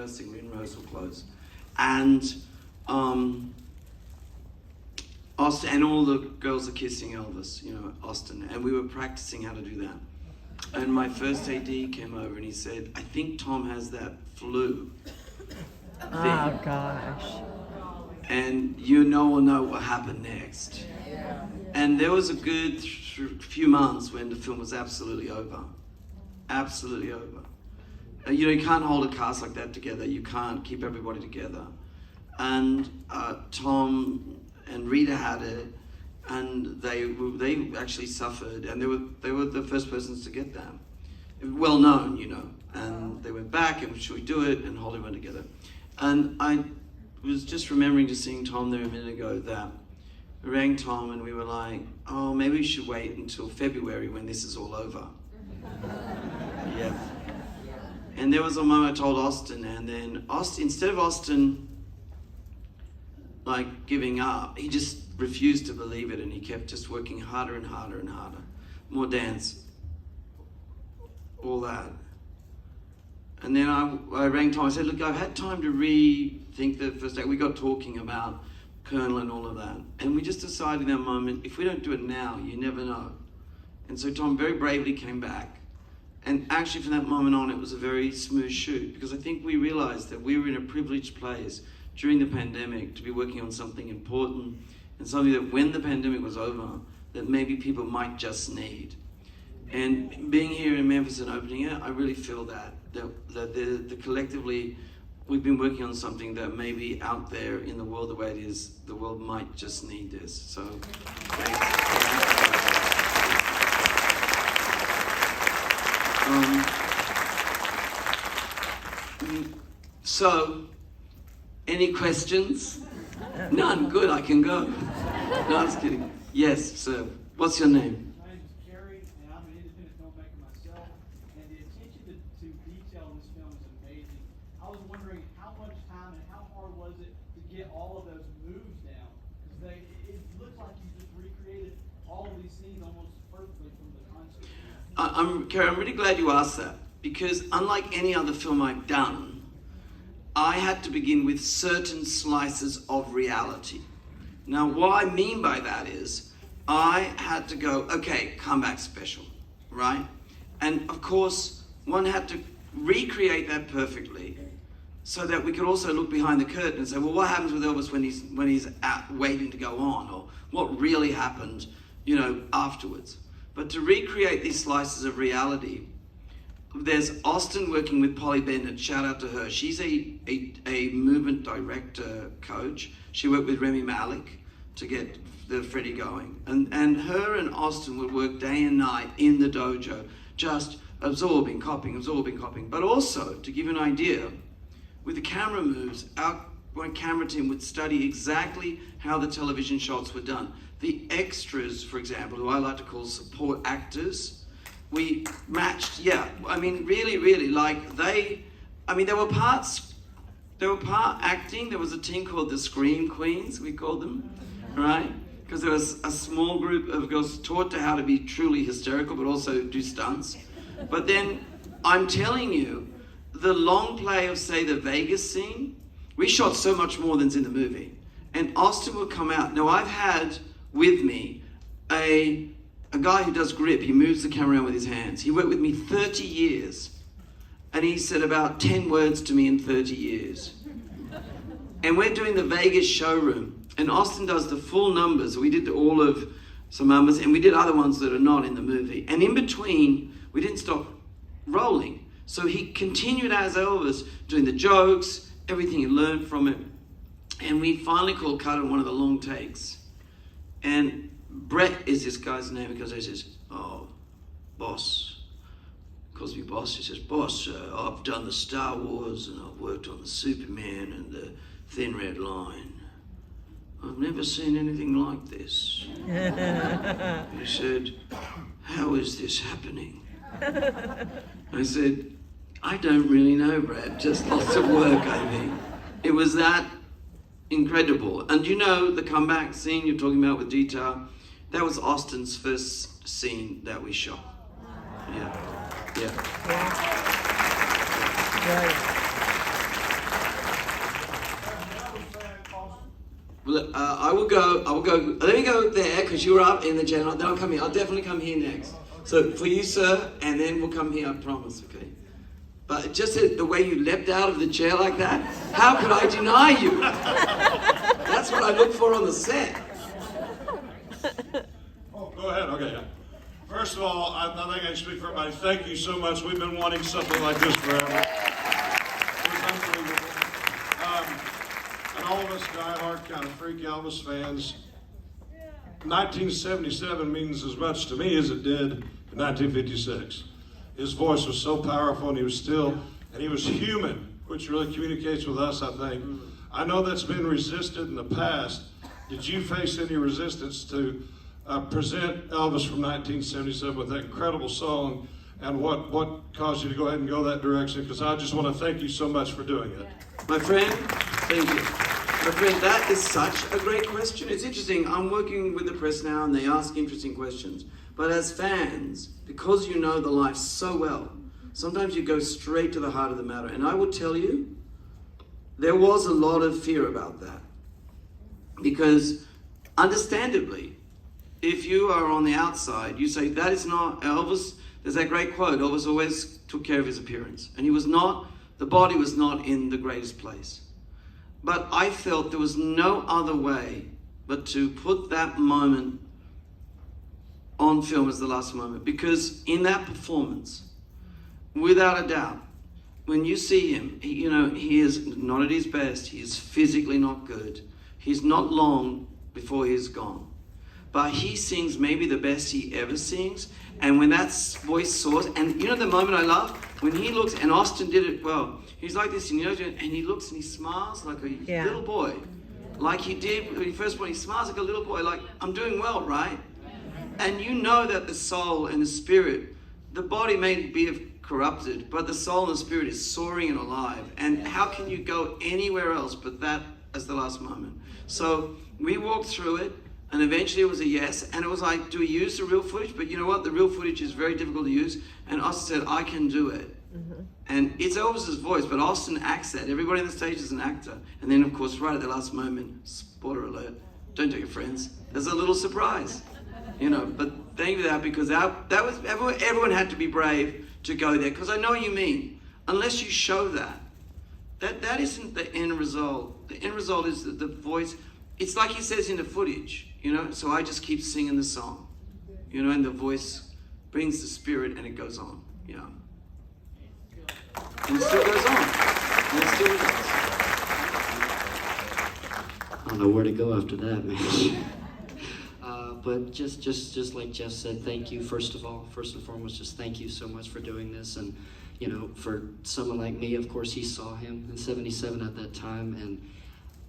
rehearsing, we're in rehearsal clothes. And Austin, and all the girls are kissing Elvis, you know, Austin. And we were practicing how to do that. And my first AD came over and he said, I think Tom has that flu thing. Oh, gosh. And you will know what happened next. And there was a good few months when the film was absolutely over. Absolutely over. You know, you can't hold a cast like that together. You can't keep everybody together. And Tom and Rita had it, and they actually suffered, and they were the first persons to get that. Well known, you know. And they went back, and should we do it? And Holly went together. And I was just remembering just seeing Tom there a minute ago that we rang Tom and we were like, oh, maybe we should wait until February when this is all over. Yeah. And there was a moment I told Austin, and then Austin, instead of Austin like giving up, he just refused to believe it, and he kept just working harder and harder and harder. More dance, all that. And then I rang Tom, I said, look, I've had time to rethink the first day. We got talking about Colonel and all of that. And we just decided in that moment, if we don't do it now, you never know. And so Tom very bravely came back. And actually from that moment on, it was a very smooth shoot, because I think we realized that we were in a privileged place during the pandemic to be working on something important and something that when the pandemic was over, that maybe people might just need. And being here in Memphis and opening it, I really feel that the collectively, we've been working on something that maybe out there in the world the way it is, the world might just need this. So, thanks. So, any questions? None, good, I can go. No, I was kidding. Yes, sir. What's your name? Get all of those moves down, because it looks like you just recreated all of these scenes almost perfectly from the concert. I'm really glad you asked that, because unlike any other film I've done, I had to begin with certain slices of reality. Now, what I mean by that is, I had to go, okay, comeback special, right? And of course, one had to recreate that perfectly, so that we could also look behind the curtain and say, well, what happens with Elvis when he's out waiting to go on, or what really happened, you know, afterwards. But to recreate these slices of reality, there's Austin working with Polly Bennett, shout out to her. She's a movement director coach. She worked with Remy Malik to get the Freddie going. And her and Austin would work day and night in the dojo, just absorbing, copying. But also, to give you an idea, with the camera moves, our camera team would study exactly how the television shots were done. The extras, for example, who I like to call support actors, we matched, really, like there were part acting. There was a team called the Scream Queens, we called them, right? Because there was a small group of girls taught to how to be truly hysterical, but also do stunts. But then, I'm telling you, the long play of, say, the Vegas scene, we shot so much more than's in the movie. And Austin would come out. Now, I've had with me a guy who does grip. He moves the camera around with his hands. He worked with me 30 years. And he said about 10 words to me in 30 years. And we're doing the Vegas showroom. And Austin does the full numbers. We did all of some numbers, and we did other ones that are not in the movie. And in between, we didn't stop rolling. So he continued as Elvis, doing the jokes, everything he learned from it. And we finally called cut on one of the long takes. And Brett is this guy's name, because he says, oh, boss. Calls me boss. He says, boss, I've done the Star Wars, and I've worked on the Superman and the Thin Red Line. I've never seen anything like this. He said, how is this happening? I said, I don't really know, Brad, just lots of work, I think. It was that incredible. And you know, the comeback scene you're talking about with detail, that was Austin's first scene that we shot. Yeah. Well, I will go. Let me go there because you were up in the general. Then I'll come here. I'll definitely come here next. So for you, sir, and then we'll come here. I promise. Okay. But just the way you leapt out of the chair like that, how could I deny you? That's what I look for on the set. Oh, go ahead. Okay. First of all, I think I can speak for everybody. Thank you so much. We've been wanting something like this forever. It was unbelievable. And all of us diehard kind of freak Elvis fans, 1977 means as much to me as it did in 1956. His voice was so powerful, and he was human, which really communicates with us, I think. I know that's been resisted in the past. Did you face any resistance to present Elvis from 1977 with that incredible song, and what caused you to go ahead and go that direction? Because I just want to thank you so much for doing it. My friend, thank you. My friend, that is such a great question. It's interesting. I'm working with the press now, and they ask interesting questions. But as fans, because you know the life so well, sometimes you go straight to the heart of the matter. And I will tell you, there was a lot of fear about that. Because, understandably, if you are on the outside, you say, that is not Elvis. There's that great quote, Elvis always took care of his appearance. And the body was not in the greatest place. But I felt there was no other way but to put that moment on film as the last moment. Because in that performance, without a doubt, when you see him, he is not at his best. He is physically not good. He's not long before he's gone. But he sings maybe the best he ever sings. And when that voice soars, and the moment I love, when he looks, and Austin did it well, he's like this, and he looks and he smiles like a little boy. Like he did when he first born, he smiles like a little boy, like, I'm doing well, right? And you know that the soul and the spirit, the body may be corrupted, but the soul and the spirit is soaring and alive. And how can you go anywhere else but that as the last moment? So we walked through it, and eventually it was a yes. And it was like, do we use the real footage? But you know what? The real footage is very difficult to use. And Austin said, I can do it. Mm-hmm. And it's Elvis's voice, but Austin acts that. Everybody on the stage is an actor. And then, of course, right at the last moment, spoiler alert, don't tell your friends, there's a little surprise. But thank you for that, because that was everyone had to be brave to go there, because I know what you mean. Unless you show that isn't the end result. The end result is the voice. It's like he says in the footage, so I just keep singing the song, and the voice brings the spirit, and it goes on, and it still goes on, and it still does. I don't know where to go after that, man. But just like Jeff said, thank you, first and foremost, just thank you so much for doing this. And, for someone like me, of course, he saw him in 77 at that time, and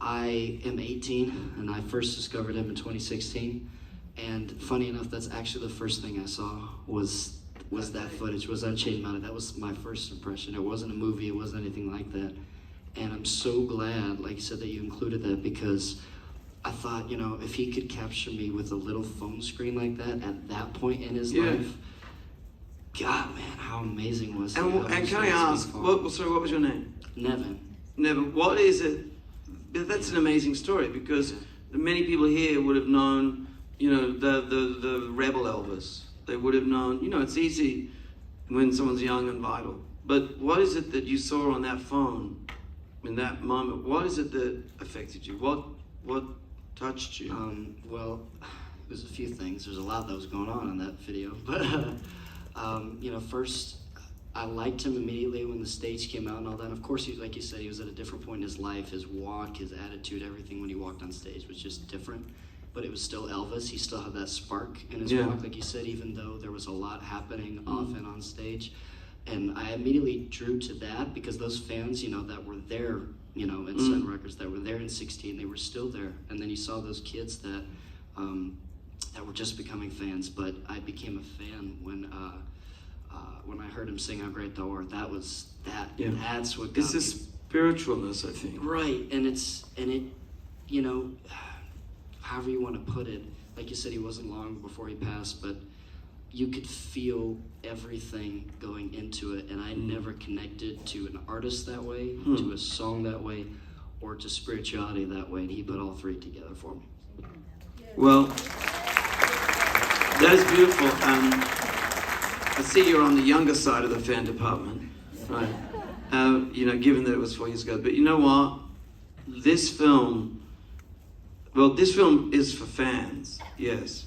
I am 18, and I first discovered him in 2016. And funny enough, that's actually the first thing I saw was that footage, was Unchained Mountain. That was my first impression. It wasn't a movie, it wasn't anything like that. And I'm so glad, like you said, that you included that, because I thought, if he could capture me with a little phone screen like that at that point in his life, God, man, how amazing was it? And can I ask, what was your name? Nevin, what is it? That's an amazing story, because many people here would have known, the rebel Elvis. They would have known, it's easy when someone's young and vital. But what is it that you saw on that phone in that moment? What is it that affected you? What touched you? Well, there's a few things. There's a lot that was going on in that video. But, first, I liked him immediately when the stage came out and all that. And of course, like you said, he was at a different point in his life. His walk, his attitude, everything when he walked on stage was just different. But it was still Elvis. He still had that spark in his walk, like you said, even though there was a lot happening off and on stage. And I immediately drew to that, because those fans, that were there, in Sun Records, that were there in 16, they were still there. And then you saw those kids that were just becoming fans. But I became a fan when I heard him sing "How Great Thou Art." That was that. Yeah. That's what got me. It's this spiritualness, I think. Right, and it, however you want to put it. Like you said, he wasn't long before he passed, but you could feel everything going into it, and I never connected to an artist that way, to a song that way, or to spirituality that way, and he put all three together for me. Well, that is beautiful. I see you're on the younger side of the fan department, right? Given that it was 4 years ago. But you know what? This film is for fans, yes.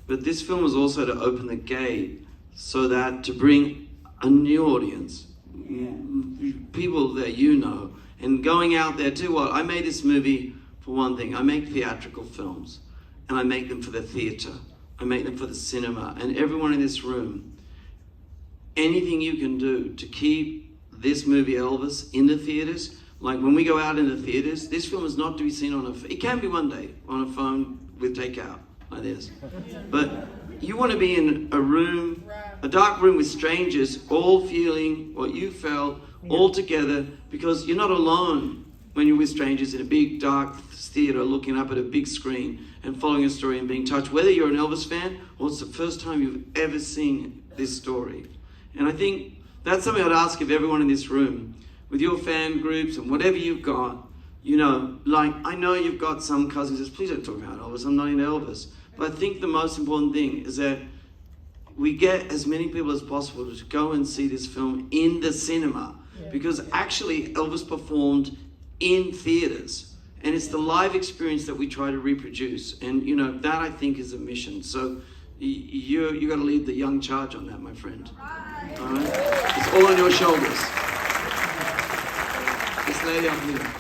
But this film was also to open the gate so that to bring a new audience, people that you know, and going out there too. What I made this movie for one thing. I make theatrical films, and I make them for the theater. I make them for the cinema, and everyone in this room. Anything you can do to keep this movie Elvis in the theaters, like when we go out in the theaters, this film is not to be seen on it can be one day on a phone with takeout like this, but you want to be in a room, a dark room with strangers, all feeling what you felt, all together, because you're not alone when you're with strangers in a big dark theater looking up at a big screen and following a story and being touched, whether you're an Elvis fan or it's the first time you've ever seen this story. And I think that's something I'd ask of everyone in this room, with your fan groups and whatever you've got. Like, I know you've got some cousins who says, please don't talk about Elvis, I'm not into Elvis. But I think the most important thing is that we get as many people as possible to go and see this film in the cinema. Because actually Elvis performed in theaters. And it's the live experience that we try to reproduce. And, that I think is a mission. So you got to lead the young charge on that, my friend. All right? It's all on your shoulders. This lady up here.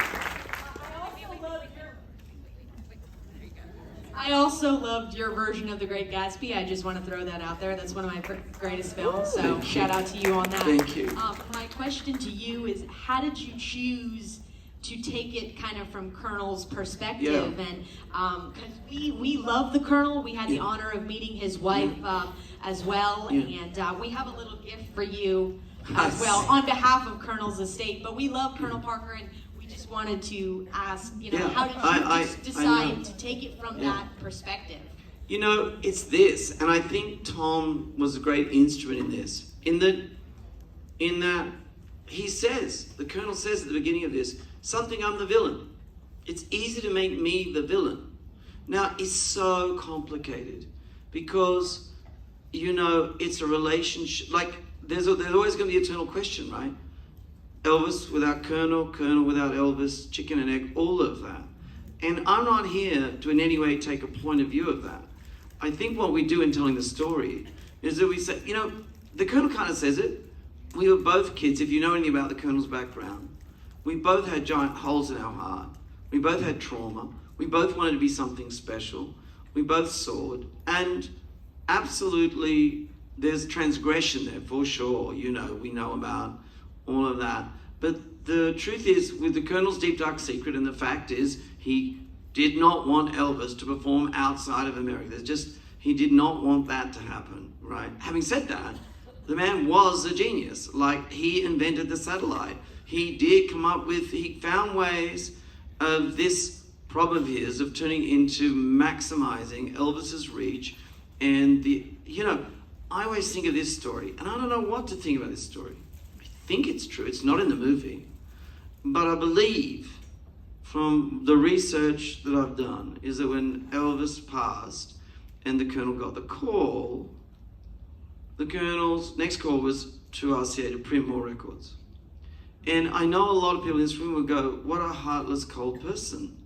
I also loved your version of The Great Gatsby. I just want to throw that out there. That's one of my greatest films, so shout out to you on that. Thank you. My question to you is, how did you choose to take it kind of from Colonel's perspective? Yeah. And because we love the Colonel. We had the honor of meeting his wife as well, and we have a little gift for you as well on behalf of Colonel's estate. But we love Colonel Parker, and we just wanted to ask, how did you decide to take it from that perspective? It's this, and I think Tom was a great instrument in this. In that he says, the Colonel says at the beginning of this, something, I'm the villain. It's easy to make me the villain. Now, it's so complicated because, it's a relationship. Like, there's always going to be the eternal question, right? Elvis without Colonel, Colonel without Elvis, chicken and egg, all of that. And I'm not here to in any way take a point of view of that. I think what we do in telling the story is that we say, the Colonel kind of says it. We were both kids. If you know anything about the Colonel's background, we both had giant holes in our heart. We both had trauma. We both wanted to be something special. We both soared. And absolutely, there's transgression there for sure. We know about all of that. But the truth is, with the Colonel's deep dark secret, and the fact is, he did not want Elvis to perform outside of America. He did not want that to happen, right? Having said that, the man was a genius. Like, he invented the satellite. He found ways of this problem of his, of turning into maximizing Elvis's reach. And I always think of this story, and I don't know what to think about this story. I think it's true. It's not in the movie. But I believe from the research that I've done is that when Elvis passed and the Colonel got the call, the Colonel's next call was to RCA to print more records. And I know a lot of people in this room will go, what a heartless, cold person.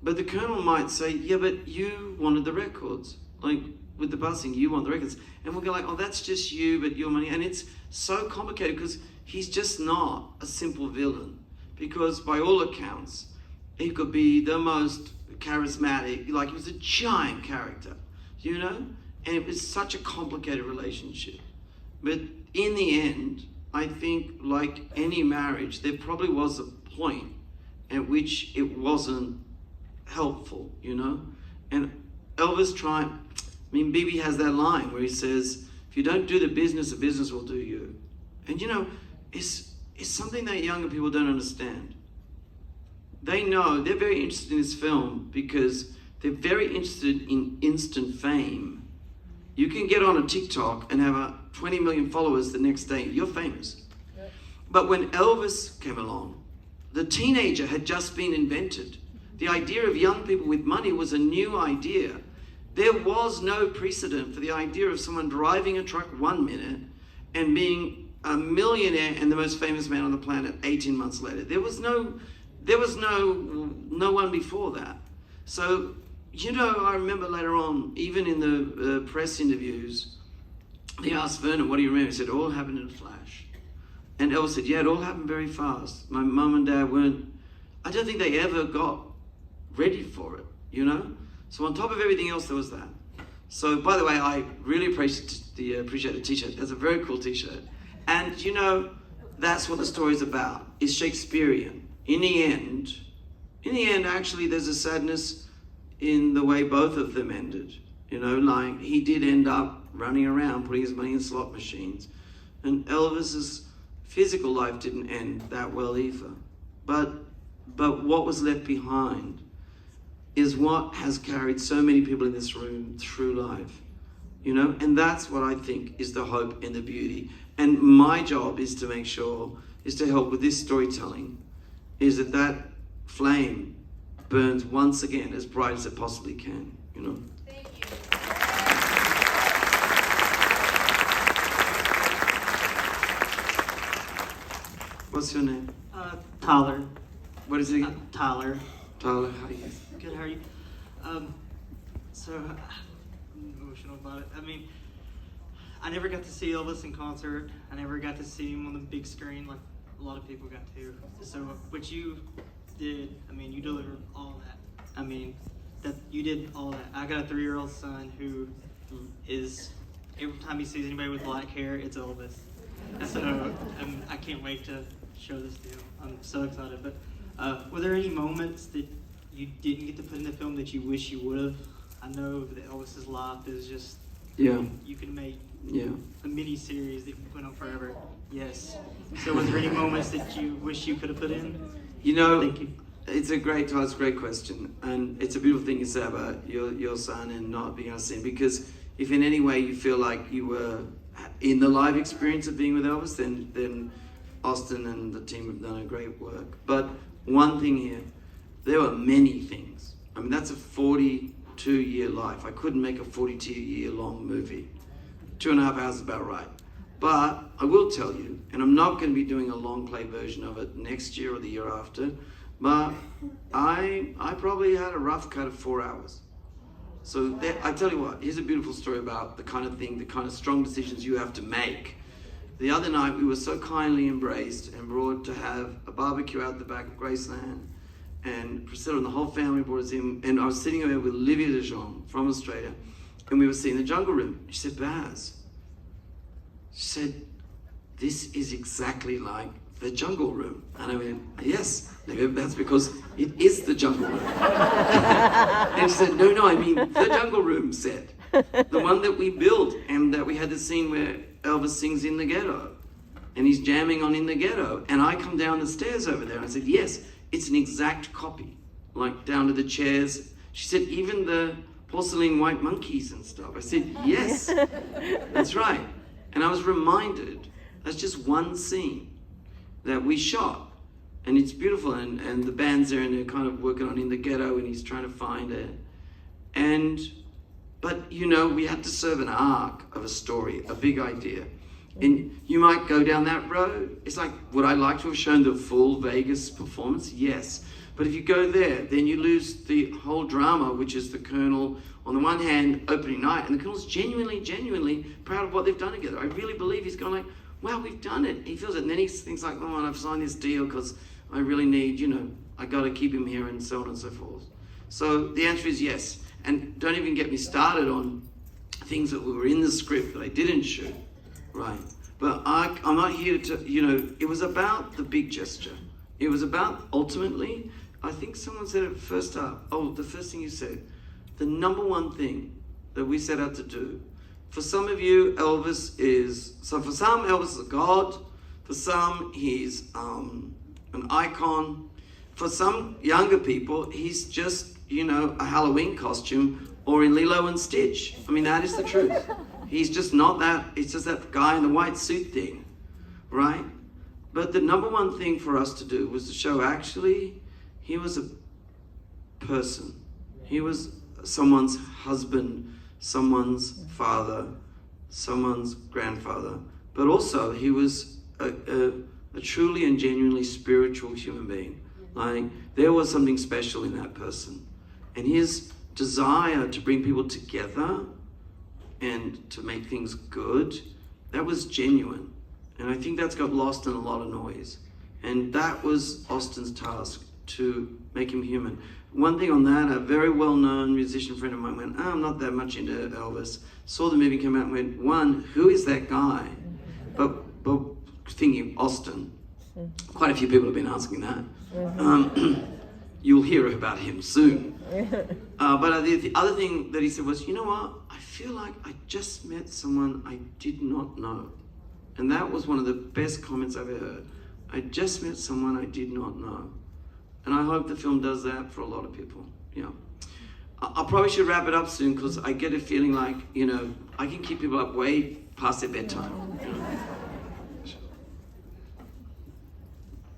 But the Colonel might say, yeah, but you wanted the records. Like, with the busing, you want the records. And we'll go like, oh, that's just you, but your money. And it's so complicated because he's just not a simple villain. Because by all accounts, he could be the most charismatic, like he was a giant character, And it was such a complicated relationship. But in the end, I think like any marriage, there probably was a point at which it wasn't helpful, And Elvis tried, Bibi has that line where he says, if you don't do the business will do you. And it's something that younger people don't understand. They know, they're very interested in this film because they're very interested in instant fame. You can get on a TikTok and have 20 million followers the next day. You're famous. But when Elvis came along, the teenager had just been invented. The idea of young people with money was a new idea. There was no precedent for the idea of someone driving a truck 1 minute and being a millionaire and the most famous man on the planet 18 months later. There was no one before that. So, you know, I remember later on, even in the press interviews, they asked Vernon, what do you remember? He said, it all happened in a flash. And Elvis said, yeah, it all happened very fast. My mum and dad I don't think they ever got ready for it, you know? So on top of everything else, there was that. So, by the way, I really appreciate the t-shirt. That's a very cool t-shirt. And, you know, that's what the story's about. It's Shakespearean. In the end, actually, there's a sadness in the way both of them ended. You know, like, he did end up running around, putting his money in slot machines. And Elvis's physical life didn't end that well either. But what was left behind is what has carried so many people in this room through life, you know? And that's what I think is the hope and the beauty. And my job is to make sure, is to help with this storytelling, is that flame burns once again as bright as it possibly can, you know? Thank you. What's your name? Tyler. What is it? Tyler. Tyler, how are you? Good, how are you? I'm emotional about it. I mean, I never got to see Elvis in concert. I never got to see him on the big screen like a lot of people got to. So what you did, I mean, you delivered all that. I mean, that you did all that. I got a 3-year-old son who is, every time he sees anybody with black hair, it's Elvis. So I can't wait to show this to him. I'm so excited. But were there any moments that you didn't get to put in the film that you wish you would have? I know that Elvis's life is just, Yeah. you can make Yeah. a mini series that went on forever. Yes. So was there any moments that you wish you could have put in? You know, Thank you. it's a great question, and it's a beautiful thing you say about your son and not being able to see him, because if in any way you feel like you were in the live experience of being with Elvis, then Austin and the team have done a great work. But one thing here, there were many things. I mean, that's a 42-year life. I couldn't make a 42-year long movie. 2.5 hours is about right. But I will tell you, and I'm not going to be doing a long play version of it next year or the year after, but I probably had a rough cut of 4 hours. So I tell you what, here's a beautiful story about the kind of strong decisions you have to make. The other night we were so kindly embraced and brought to have a barbecue out the back of Graceland, and Priscilla and the whole family brought us in, and I was sitting there with Olivia de Jong from Australia, and we were seeing the Jungle Room. She said, Baz, she said, this is exactly like the Jungle Room. And I went, yes, that's because it is the Jungle Room. And she said, no, I mean the Jungle Room set. The one that we built, and that we had the scene where Elvis sings In the Ghetto, and he's jamming on In the Ghetto. And I come down the stairs over there, and I said, yes, it's an exact copy, like down to the chairs. She said, even the porcelain white monkeys and stuff. I said, yes, that's right. And I was reminded, that's just one scene that we shot, and it's beautiful, and the band's there, and they're kind of working on In the Ghetto, and he's trying to find it. But you know, we had to serve an arc of a story, a big idea. And you might go down that road. It's like, would I like to have shown the full Vegas performance? Yes. But if you go there, then you lose the whole drama, which is the Colonel, on the one hand, opening night, and the Colonel's genuinely proud of what they've done together. I really believe he's going like, wow, we've done it. He feels it. And then he thinks like, oh, and I've signed this deal because I really need, I got to keep him here, and so on and so forth. So the answer is yes. And don't even get me started on things that were in the script that I didn't shoot, right? But I'm not here to, it was about the big gesture. It was about, ultimately, I think someone said it first up. Oh, the first thing you said, the number one thing that we set out to do. For some of you, for some, Elvis is a god. For some, he's an icon. For some younger people, he's just, a Halloween costume, or in Lilo and Stitch. I mean, that is the truth. He's just not that, it's just that guy in the white suit thing, right? But the number one thing for us to do was to show actually he was a person. He was someone's husband, someone's father, someone's grandfather. But also he was a truly and genuinely spiritual human being. Like, there was something special in that person. And his desire to bring people together and to make things good, that was genuine. And I think that's got lost in a lot of noise. And that was Austin's task, to make him human. One thing on that, a very well-known musician friend of mine went, I'm not that much into Elvis. Saw the movie come out and went, one, who is that guy? But thinking of Austin, quite a few people have been asking that. You'll hear about him soon. But the other thing that he said was, you know what? I feel like I just met someone I did not know. And that was one of the best comments I've ever heard. I just met someone I did not know. And I hope the film does that for a lot of people. Yeah. I probably should wrap it up soon, because I get a feeling like, I can keep people up way past their bedtime.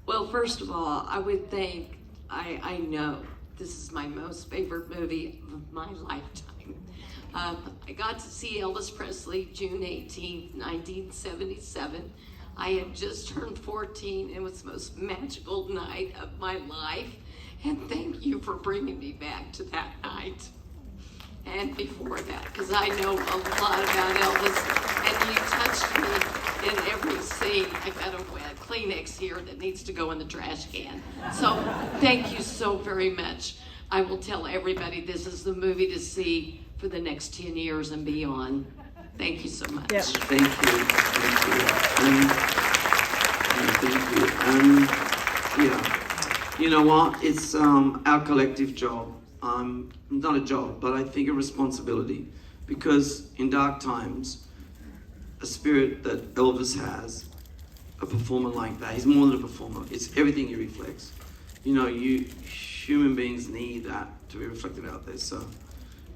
Well, first of all, I would think, I know this is my most favorite movie of my lifetime. I got to see Elvis Presley June 18th, 1977. I had just turned 14. It was the most magical night of my life. And thank you for bringing me back to that night. And before that, because I know a lot about Elvis, and you touched me in every scene. I got a wet Kleenex here that needs to go in the trash can. So thank you so very much. I will tell everybody this is the movie to see for the next 10 years and beyond. Thank you so much. Yeah. Thank you. Thank you. Yeah. You know what? It's our collective job. Not a job, but I think a responsibility. Because in dark times, a spirit that Elvis has, a performer like that, he's more than a performer. It's everything he reflects. Human beings need that to be reflected out there. So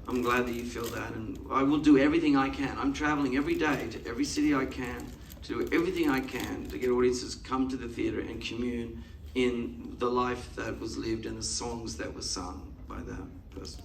I'm glad that you feel that, and I will do everything I can. I'm traveling every day to every city I can, to do everything I can to get audiences come to the theater and commune in the life that was lived and the songs that were sung by that person.